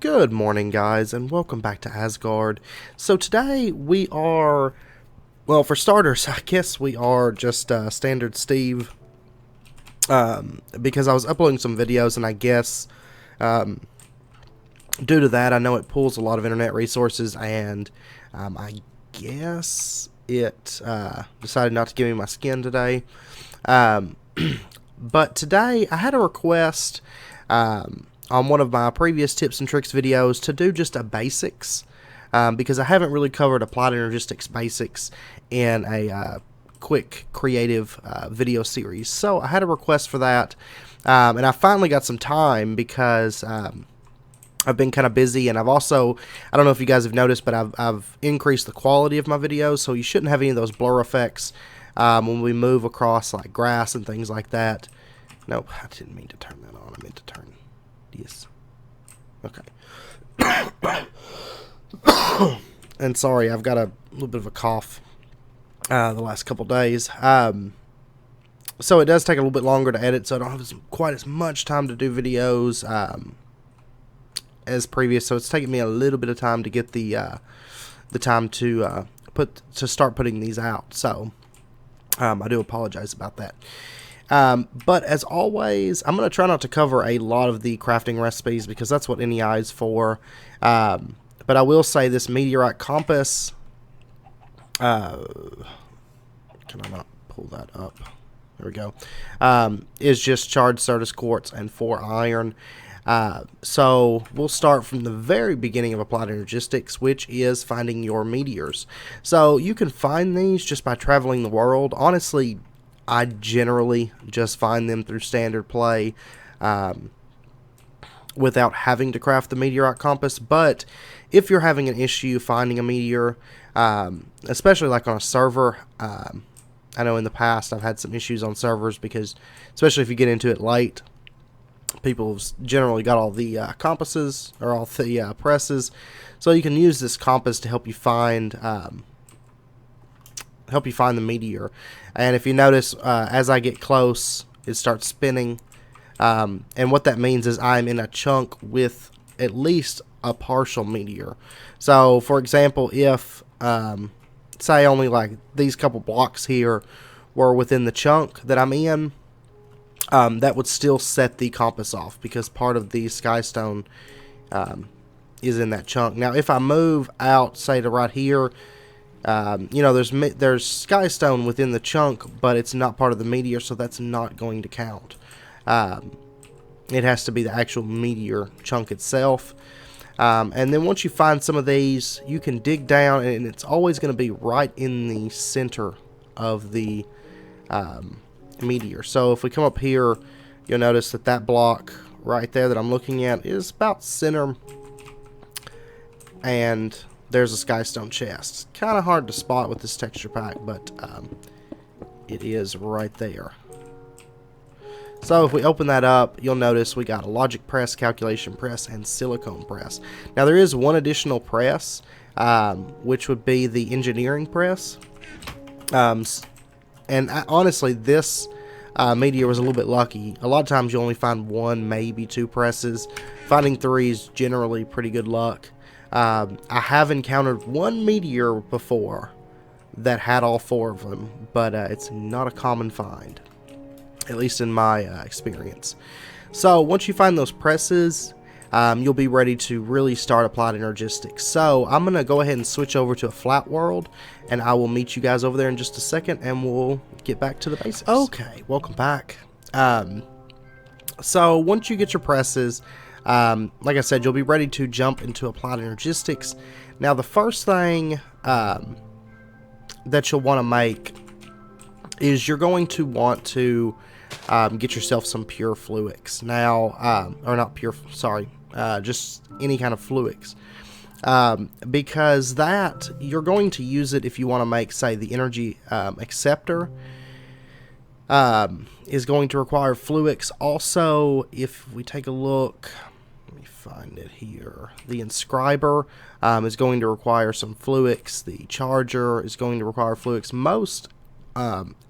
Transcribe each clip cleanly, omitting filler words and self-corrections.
Good morning, guys, and welcome back to Asgard. So today we are, well, for starters, I guess we are just standard Steve, because I was uploading some videos, and I guess due to that, I know it pulls a lot of internet resources, and I guess it decided not to give me my skin today. But today I had a request on one of my previous tips and tricks videos to do just a basics, because I haven't really covered applied energistics basics in a quick creative video series. So I had a request for that, and I finally got some time because I've been kind of busy, and I've also, I don't know if you guys have noticed, but I've increased the quality of my videos, so you shouldn't have any of those blur effects when we move across like grass and things like that. Nope, I didn't mean to turn that on. I meant to turn this. Okay. And sorry, I've got a little bit of a cough the last couple days. So it does take a little bit longer to edit, so I don't have quite as much time to do videos as previous. So it's taking me a little bit of time to get the time to start putting these out. So I do apologize about that. But as always, I'm going to try not to cover a lot of the crafting recipes because that's what NEI is for. But I will say this meteorite compass, can I not pull that up? There we go. Is just charged Certus quartz and 4 iron. So we'll start from the very beginning of applied energistics, which is finding your meteors. So you can find these just by traveling the world. Honestly, I generally just find them through standard play without having to craft the meteorite compass. But if you're having an issue finding a meteor, especially like on a server, I know in the past I've had some issues on servers because, especially if you get into it late, people have generally got all the compasses or all the presses, so you can use this compass to help you find the meteor. And if you notice, as I get close, it starts spinning, and what that means is I'm in a chunk with at least a partial meteor. So for example, if say only like these couple blocks here were within the chunk that I'm in, that would still set the compass off because part of the skystone is in that chunk. Now if I move out, say to right here, you know, there's skystone within the chunk, but it's not part of the meteor, so that's not going to count. It has to be the actual meteor chunk itself. And then once you find some of these, you can dig down, and it's always going to be right in the center of the meteor. So if we come up here, you'll notice that that block right there that I'm looking at is about center, and there's a skystone chest. Kind of hard to spot with this texture pack, but it is right there. So if we open that up, you'll notice we got a logic press, calculation press, and silicone press. Now there is one additional press, which would be the engineering press. And honestly, this meteor was a little bit lucky. A lot of times you only find 1, maybe 2 presses. Finding 3 is generally pretty good luck. I have encountered 1 meteor before that had all 4 of them, but it's not a common find, at least in my experience. So once you find those presses, you'll be ready to really start applied energistics. So I'm going to go ahead and switch over to a flat world, and I will meet you guys over there in just a second, and we'll get back to the basics. Okay, welcome back. So once you get your presses, like I said, you'll be ready to jump into applied energistics. Now the first thing that you'll want to make is you're going to want to get yourself some pure fluics. Now, or not pure, sorry, just any kind of fluics. Because that, you're going to use it if you want to make, say, the energy acceptor is going to require fluics. Also, if we take a look, let me find it here, the inscriber is going to require some fluics. The charger is going to require fluics. Most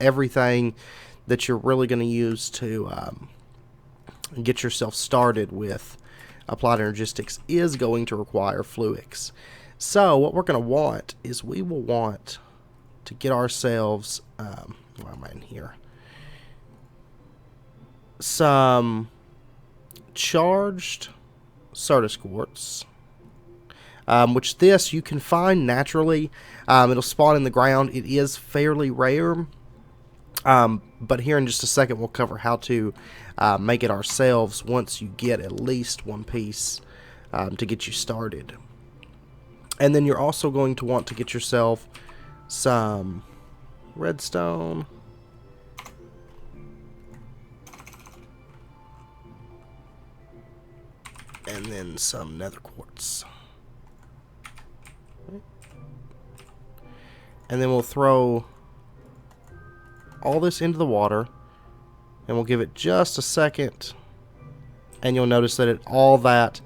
everything that you're really going to use to get yourself started with Applied Energistics is going to require fluics. So what we're going to want is we will want to get ourselves, why am I in here? Some charged Certus quartz, which this you can find naturally. It'll spawn in the ground. It is fairly rare, but here in just a second we'll cover how to make it ourselves once you get at least one piece to get you started. And then you're also going to want to get yourself some redstone, and then some nether quartz. And then we'll throw all this into the water, and we'll give it just a second, and you'll notice that all that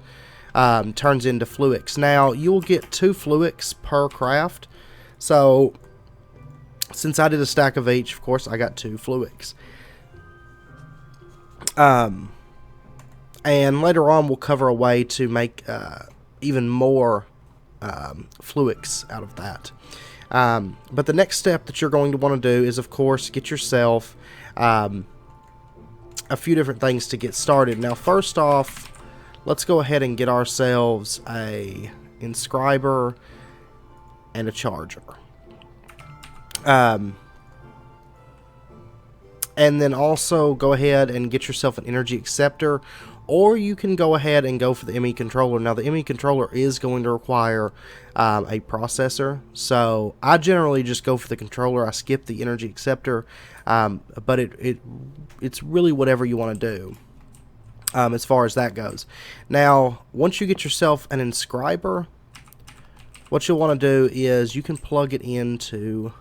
turns into fluics. Now you'll get 2 fluics per craft, so since I did a stack of each, of course I got 2 fluics. And later on we'll cover a way to make even more fluics out of that. But the next step that you're going to want to do is, of course, get yourself a few different things to get started. Now, first off, let's go ahead and get ourselves a inscriber and a charger. And then also go ahead and get yourself an energy acceptor, or you can go ahead and go for the ME controller. Now, the ME controller is going to require a processor, so I generally just go for the controller. I skip the energy acceptor, but it's really whatever you want to do as far as that goes. Now, once you get yourself an inscriber, what you'll want to do is you can plug it into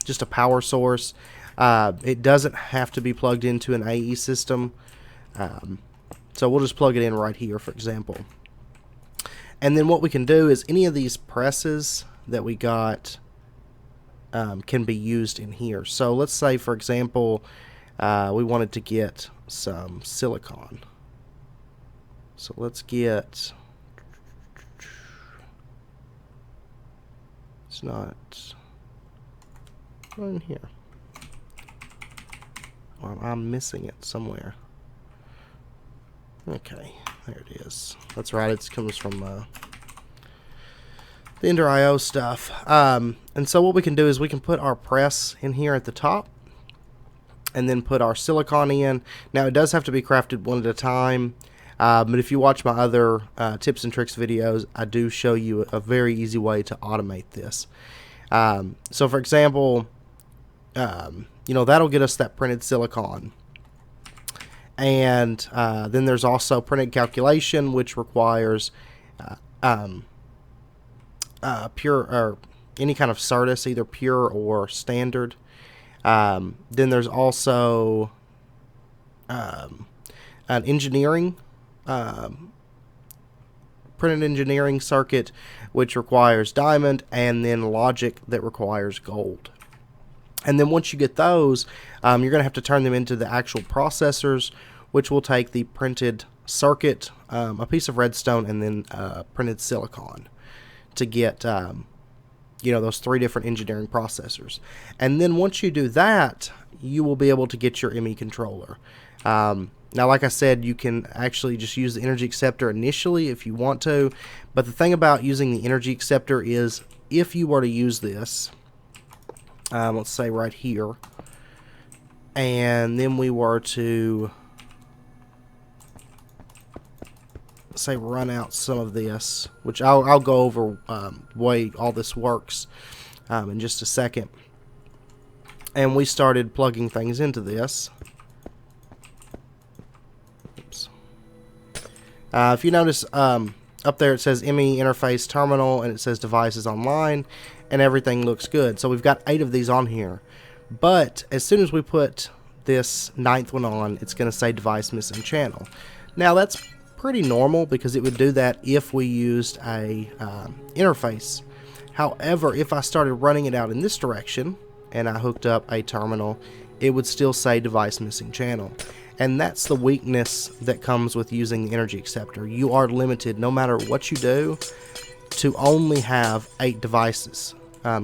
just a power source. It doesn't have to be plugged into an AE system, so we'll just plug it in right here, for example. And then what we can do is any of these presses that we got can be used in here. So let's say, for example, we wanted to get some silicon. So let's get, it's not in here. Well, I'm missing it somewhere. Okay, there it is. That's right, it comes from the Ender IO stuff. And so what we can do is we can put our press in here at the top, and then put our silicon in. Now, it does have to be crafted one at a time, but if you watch my other tips and tricks videos, I do show you a very easy way to automate this. So for example, you know, that'll get us that printed silicon. And then there's also printed calculation, which requires pure or any kind of Certus, either pure or standard. Then there's also an engineering printed engineering circuit, which requires diamond, and then logic that requires gold. And then once you get those, you're going to have to turn them into the actual processors, which will take the printed circuit, a piece of redstone, and then printed silicon to get you know, those 3 different engineering processors. And then once you do that, you will be able to get your ME controller. Now, like I said, you can actually just use the energy acceptor initially if you want to, but the thing about using the energy acceptor is if you were to use this, let's say right here, and then we were to, say, run out some of this, which I'll go over way all this works in just a second, and we started plugging things into this. Oops. If you notice up there it says ME interface terminal, and it says devices online, and everything looks good. So we've got 8 of these on here, but as soon as we put this 9th one on, it's going to say device missing channel. Now that's pretty normal because it would do that if we used a interface. However, if I started running it out in this direction and I hooked up a terminal, it would still say device missing channel. And that's the weakness that comes with using the energy acceptor. You are limited, no matter what you do, to only have 8 devices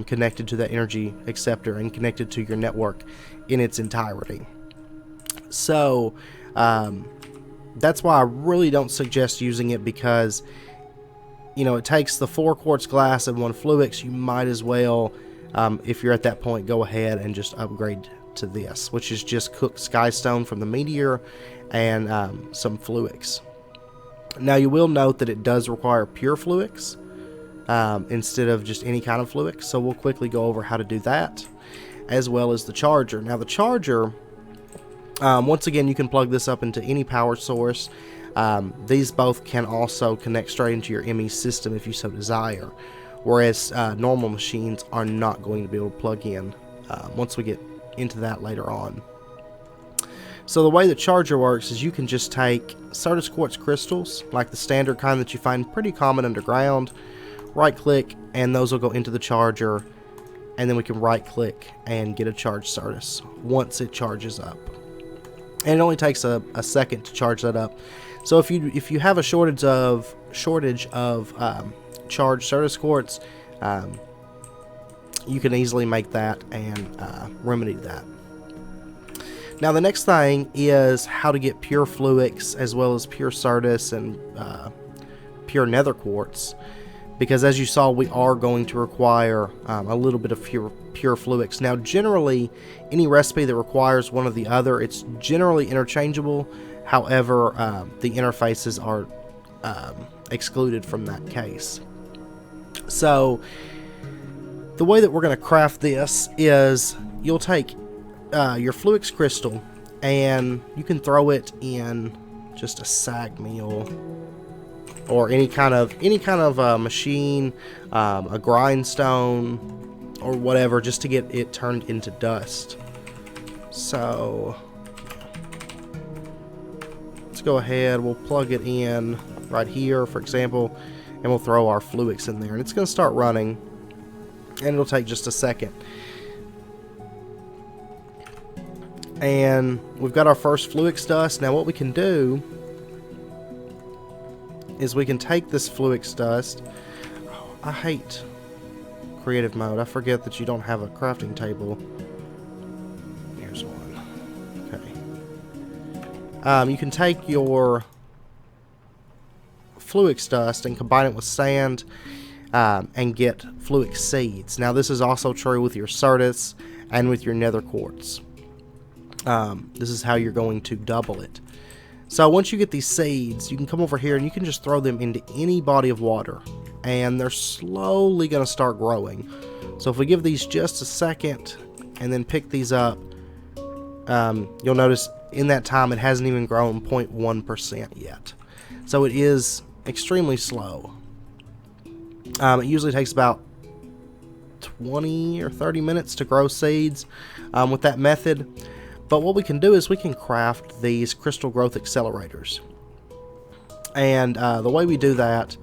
connected to that energy acceptor and connected to your network in its entirety. So that's why I really don't suggest using it, because it takes the 4 quartz glass and 1 fluix. You might as well, if you're at that point, go ahead and just upgrade to this, which is just cooked skystone from the meteor and some fluix. Now you will note that it does require pure fluix instead of just any kind of fluix, so we'll quickly go over how to do that, as well as the charger. Now the charger, once again, you can plug this up into any power source. These both can also connect straight into your ME system if you so desire, whereas normal machines are not going to be able to plug in once we get into that later on. So the way the charger works is you can just take Certus quartz crystals, like the standard kind that you find pretty common underground, right click, and those will go into the charger, and then we can right click and get a charged Certus once it charges up. And it only takes a second to charge that up. So if you have a shortage of charged Certus quartz, you can easily make that and remedy that. Now the next thing is how to get pure fluix as well as pure Certus and pure nether quartz, because as you saw, we are going to require a little bit of pure fluix. Now generally, any recipe that requires one or the other, it's generally interchangeable. However, the interfaces are excluded from that case. So the way that we're going to craft this is you'll take your fluix crystal and you can throw it in just a sag mill or any kind of machine, a grindstone or whatever, just to get it turned into dust. So let's go ahead, we'll plug it in right here, for example, and we'll throw our fluix in there, and it's going to start running, and it'll take just a second. And we've got our first fluix dust. Now what we can do is we can take this fluix dust. Oh, I hate creative mode. I forget that you don't have a crafting table. Here's one. Okay. You can take your fluix dust and combine it with sand and get fluix seeds. Now this is also true with your Certus and with your nether quartz. This is how you're going to double it. So once you get these seeds, you can come over here and you can just throw them into any body of water, and they're slowly going to start growing. So if we give these just a second and then pick these up, you'll notice in that time it hasn't even grown 0.1% yet. So it is extremely slow. It usually takes about 20 or 30 minutes to grow seeds with that method. But what we can do is we can craft these crystal growth accelerators. And the way we do that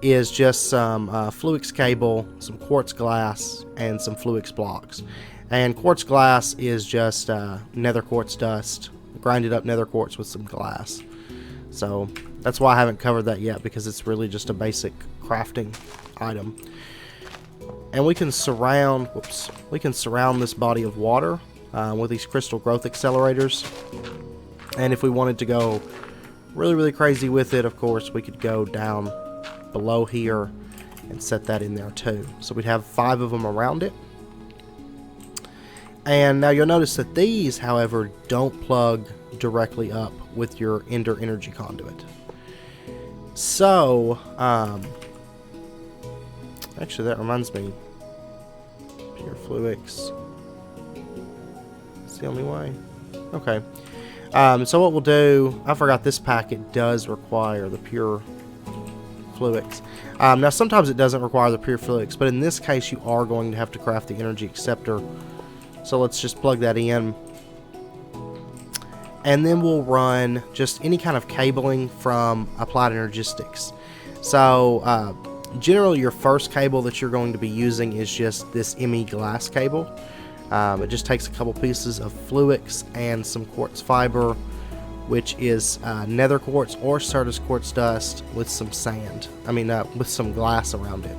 is just some fluix cable, some quartz glass, and some fluix blocks. And quartz glass is just nether quartz dust, grinded up nether quartz with some glass. So that's why I haven't covered that yet, because it's really just a basic crafting item. And we can surround this body of water with these crystal growth accelerators. And if we wanted to go really crazy with it, of course we could go down below here and set that in there too. So we'd have 5 of them around it. And now you'll notice that these, however, don't plug directly up with your Ender energy conduit. So actually that reminds me, pure fluix, the only way. Okay. So what we'll do, I forgot this packet does require the pure fluix. Now sometimes it doesn't require the pure fluix, but in this case you are going to have to craft the energy acceptor. So let's just plug that in. And then we'll run just any kind of cabling from Applied Energistics. So generally your first cable that you're going to be using is just this ME glass cable. It just takes a couple pieces of fluix and some quartz fiber which is nether quartz or Certus quartz dust with some sand. With some glass around it.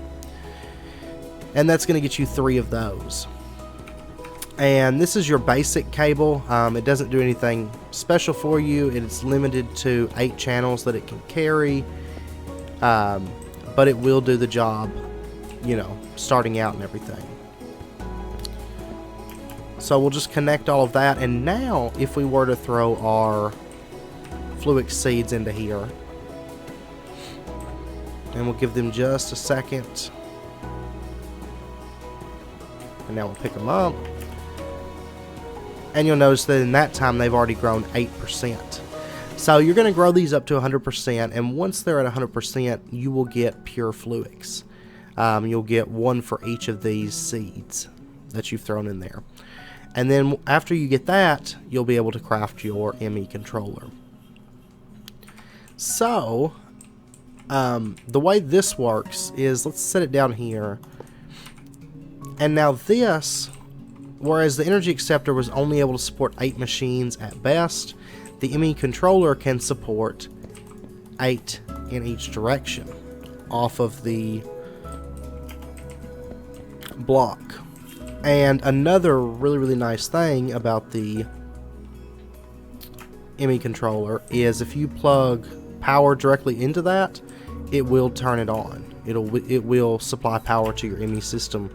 And that's going to get you 3 of those. And this is your basic cable. It doesn't do anything special for you. It's limited to 8 channels that it can carry. But it will do the job, starting out and everything. So we'll just connect all of that. And now, if we were to throw our Fluix seeds into here, and we'll give them just a second. And now we'll pick them up. And you'll notice that in that time they've already grown 8%. So you're going to grow these up to 100%, and once they're at 100%, you will get pure Fluix. You'll get 1 for each of these seeds that you've thrown in there. And then after you get that, you'll be able to craft your ME controller. So, the way this works is, let's set it down here. And now this, whereas the energy acceptor was only able to support 8 machines at best, the ME controller can support 8 in each direction off of the block. And another really nice thing about the ME controller is if you plug power directly into that, it will turn it on. It will supply power to your ME system.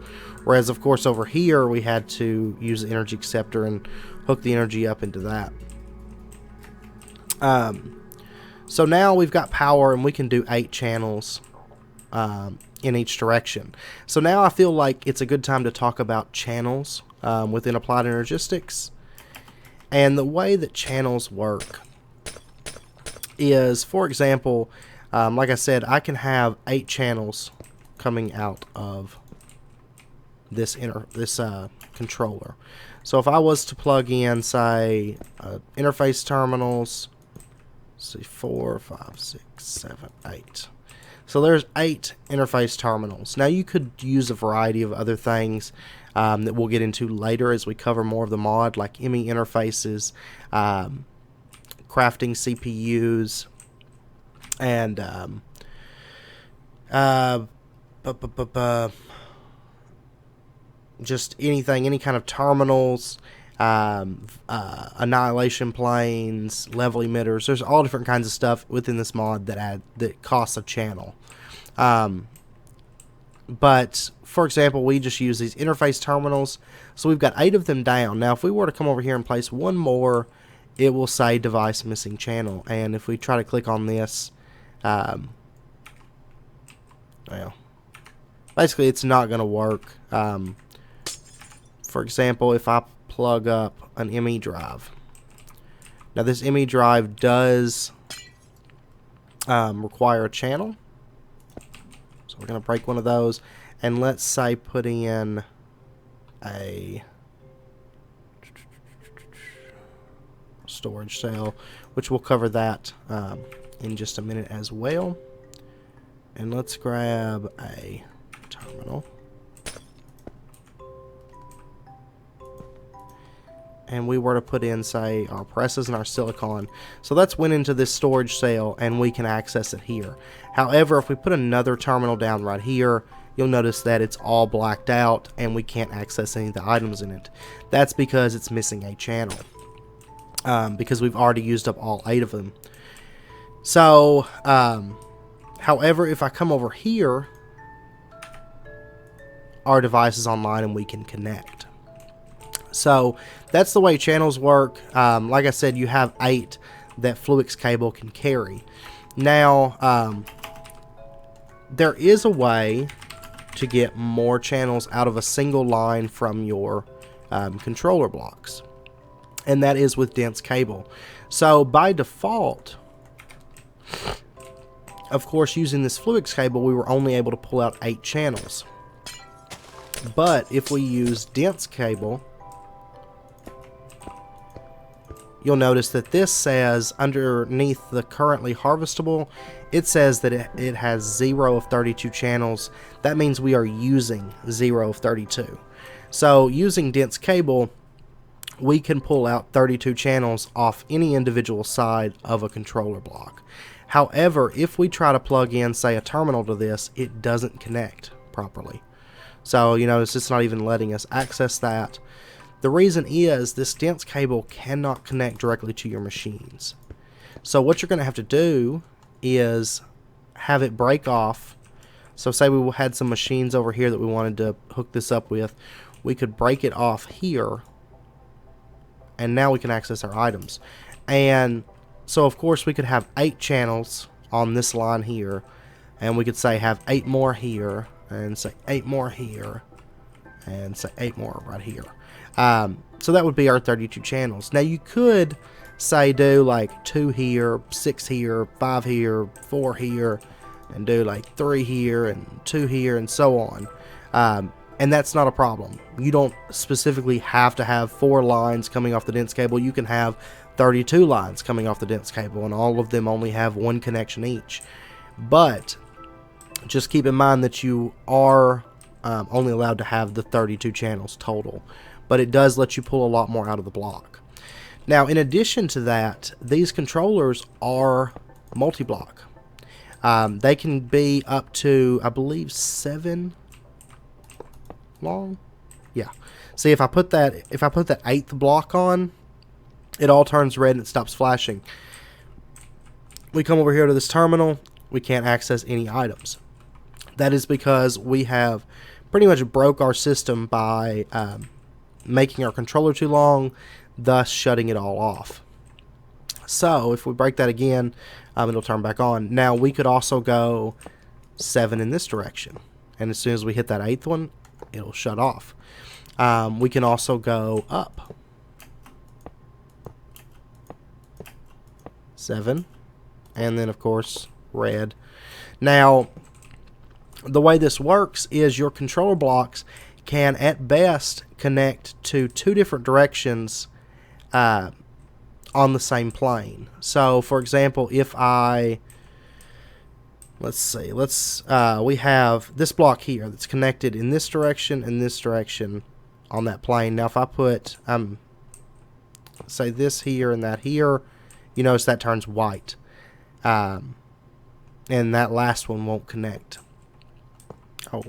Whereas, of course, over here we had to use the energy acceptor and hook the energy up into that. So now we've got power and we can do 8 channels in each direction. So now I feel like it's a good time to talk about channels within Applied Energistics. And the way that channels work is, for example, like I said, I can have 8 channels coming out of this controller. So if I was to plug in, say, interface terminals, let's see, 4, 5, 6, 7, 8. So there's 8 interface terminals. Now you could use a variety of other things that we'll get into later as we cover more of the mod, like ME interfaces, crafting CPUs, and just anything, any kind of terminals, annihilation planes, level emitters. There's all different kinds of stuff within this mod that costs a channel. But for example, we just use these interface terminals, so we've got 8 of them down. Now if we were to come over here and place one more, it will say device missing channel, and if we try to click on this, well, basically it's not going to work. For example, if I plug up an ME drive, now this ME drive does require a channel, so we're going to break one of those, and let's say put in a storage cell, which we'll cover that in just a minute as well. And let's grab a terminal, and we were to put in, say, our presses and our silicon. So that's went into this storage cell, and we can access it here. However, if we put another terminal down right here, you'll notice that it's all blacked out, and we can't access any of the items in it. That's because it's missing a channel, because we've already used up all 8 of them. So, however, if I come over here, our device is online and we can connect. So that's the way channels work. Like I said, you have 8 that Fluix cable can carry. Now, there is a way to get more channels out of a single line from your controller blocks, and that is with dense cable. So by default, of course, using this Fluix cable, we were only able to pull out 8 channels. But if we use dense cable, you'll notice that this says underneath the currently harvestable, it says that it has 0 of 32 channels. That means we are using 0 of 32. So using dense cable, we can pull out 32 channels off any individual side of a controller block. However, if we try to plug in, say, a terminal to this, it doesn't connect properly. So, you know, it's just not even letting us access that. The reason is this dense cable cannot connect directly to your machines. So what you're going to have to do is have it break off. So say we had some machines over here that we wanted to hook this up with. We could break it off here, and now we can access our items. And so of course we could have 8 channels on this line here, and we could say have 8 more here, and say 8 more here, and say 8 more right here. So that would be our 32 channels. Now you could say do like 2 here, 6 here, 5 here, 4 here, and do like 3 here and 2 here and so on. And that's not a problem. You don't specifically have to have 4 lines coming off the dense cable. You can have 32 lines coming off the dense cable, and all of them only have 1 connection each. But just keep in mind that you are only allowed to have the 32 channels total, but it does let you pull a lot more out of the block. Now, in addition to that, these controllers are multi-block. They can be up to, I believe, 7 long. Yeah. See, if I put that 8th block on, it all turns red and it stops flashing. We come over here to this terminal, we can't access any items. That is because we have pretty much broke our system by making our controller too long, thus shutting it all off. So if we break that again, it'll turn back on. Now we could also go 7 in this direction, and as soon as we hit that 8th one, it'll shut off. We can also go up 7, and then of course red. Now the way this works is your controller blocks can at best connect to 2 different directions on the same plane. So for example, if we have this block here that's connected in this direction and this direction on that plane. Now if I put say this here and that here, you notice that turns white, and that last one won't connect. Oh,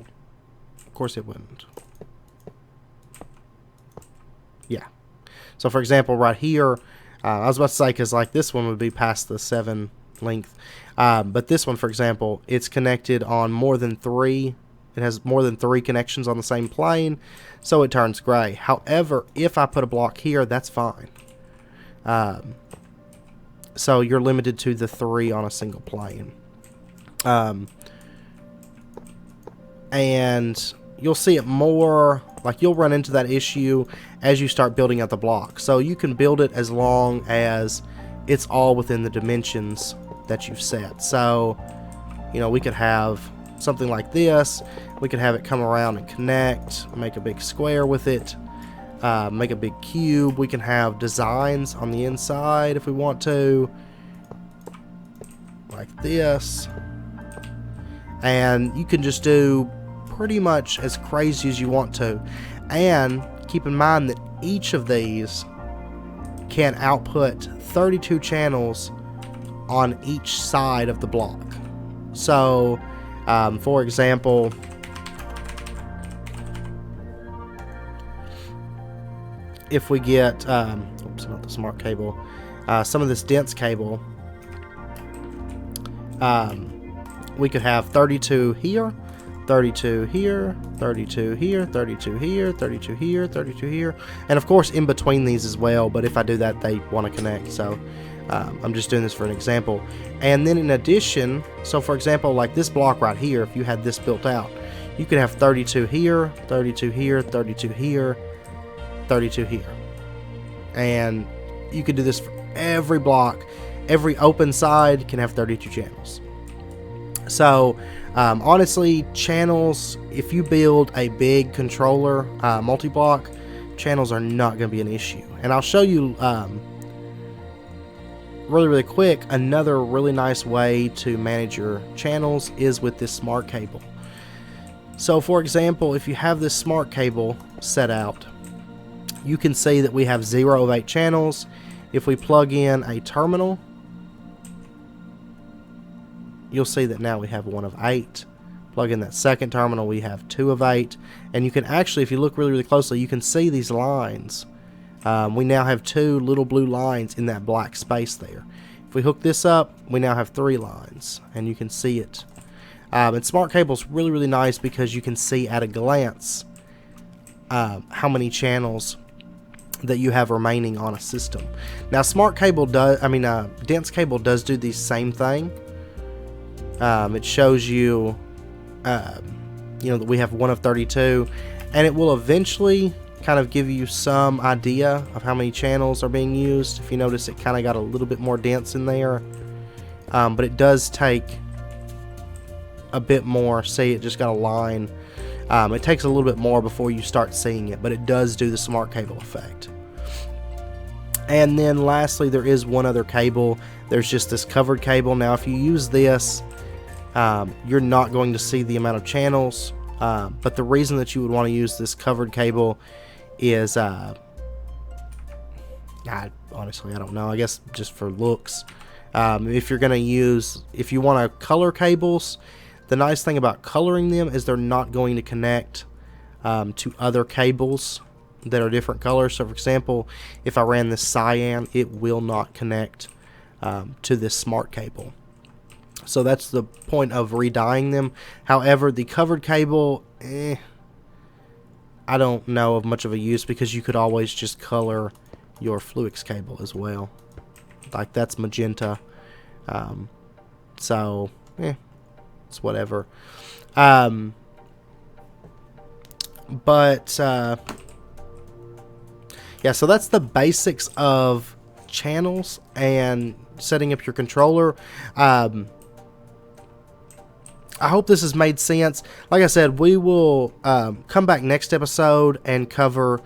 of course it wouldn't. Yeah. So for example, right here, I was about to say, because like this one would be past the 7 length, but this one, for example, it's connected on more than 3. It has more than 3 connections on the same plane, so it turns gray. However, if I put a block here, that's fine. So you're limited to the 3 on a single plane. And you'll see it more, like you'll run into that issue as you start building out the block. So you can build it as long as it's all within the dimensions that you've set. So, you know, we could have something like this. We could have it come around and connect, make a big square with it, make a big cube. We can have designs on the inside if we want to, like this. And you can just do pretty much as crazy as you want to. And keep in mind that each of these can output 32 channels on each side of the block. So for example, if we get oops, not the smart cable, some of this dense cable, we could have 32 here, 32 here, 32 here, 32 here, 32 here, 32 here, and of course in between these as well, but if I do that, they want to connect, so I'm just doing this for an example. And then in addition, so for example, like this block right here, if you had this built out, you could have 32 here, 32 here, 32 here, 32 here, and you could do this for every block. Every open side can have 32 channels. So honestly, channels, if you build a big controller multi-block, channels are not going to be an issue. And I'll show you really quick, another really nice way to manage your channels is with this smart cable. So for example, if you have this smart cable set out, you can see that we have 0 of 8 channels. If we plug in a terminal, you'll see that now we have 1 of 8. Plug in that second terminal, we have 2 of 8. And you can actually, if you look really, really closely, you can see these lines. We now have 2 little blue lines in that black space there. If we hook this up, we now have 3 lines, and you can see it. And Smart Cable is really, really nice because you can see at a glance how many channels that you have remaining on a system. Now, Smart Cable does, Dense Cable does do the same thing. It shows you, that we have 1 of 32, and it will eventually kind of give you some idea of how many channels are being used. If you notice, it kind of got a little bit more dense in there, but it does take a bit more. See, it just got a line. It takes a little bit more before you start seeing it, but it does do the Smart Cable effect. And then lastly, there is one other cable. There's just this covered cable. Now, if you use this, you're not going to see the amount of channels, but the reason that you would want to use this covered cable is, honestly, I don't know. I guess just for looks. If you want to color cables, the nice thing about coloring them is they're not going to connect to other cables that are different colors. So, for example, if I ran this cyan, it will not connect to this smart cable. So that's the point of redyeing them. However, the covered cable, I don't know of much of a use because you could always just color your Fluix cable as well. Like that's magenta. So, it's whatever. Yeah, so that's the basics of channels and setting up your controller. I hope this has made sense. Like I said, we will come back next episode and cover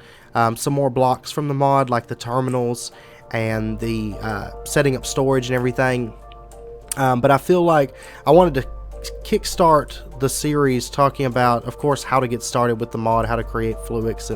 some more blocks from the mod, like the terminals and the setting up storage and everything. But I feel like I wanted to kickstart the series talking about, of course, how to get started with the mod, how to create Fluix,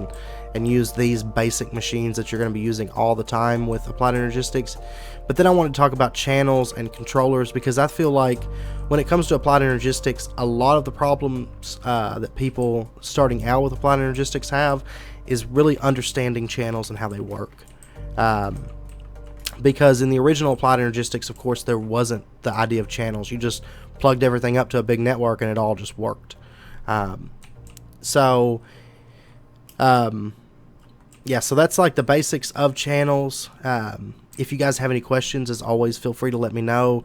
and use these basic machines that you're going to be using all the time with Applied Energistics. But then I want to talk about channels and controllers, because I feel like when it comes to Applied Energistics, a lot of the problems that people starting out with Applied Energistics have is really understanding channels and how they work. Because in the original Applied Energistics, of course, there wasn't the idea of channels. You just plugged everything up to a big network and it all just worked. Yeah, so that's like the basics of channels. If you guys have any questions, as always, feel free to let me know.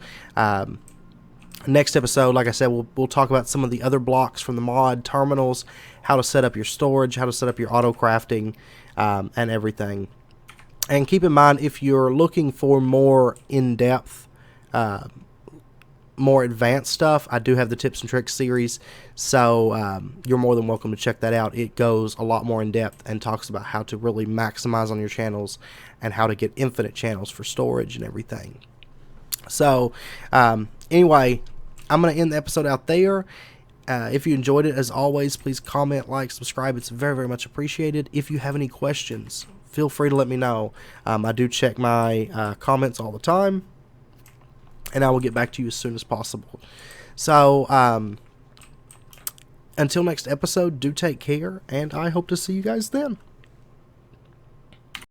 Next episode, like I said, we'll talk about some of the other blocks from the mod, terminals, how to set up your storage, how to set up your auto crafting, and everything. And keep in mind, if you're looking for more in-depth, more advanced stuff, I do have the tips and tricks series, so you're more than welcome to check that out. It goes a lot more in depth and talks about how to really maximize on your channels and how to get infinite channels for storage and everything. So anyway, I'm going to end the episode out there. If you enjoyed it, as always, please comment, like, subscribe. It's very, very much appreciated. If you have any questions, feel free to let me know. I do check my comments all the time, and I will get back to you as soon as possible. So, until next episode, do take care, and I hope to see you guys then.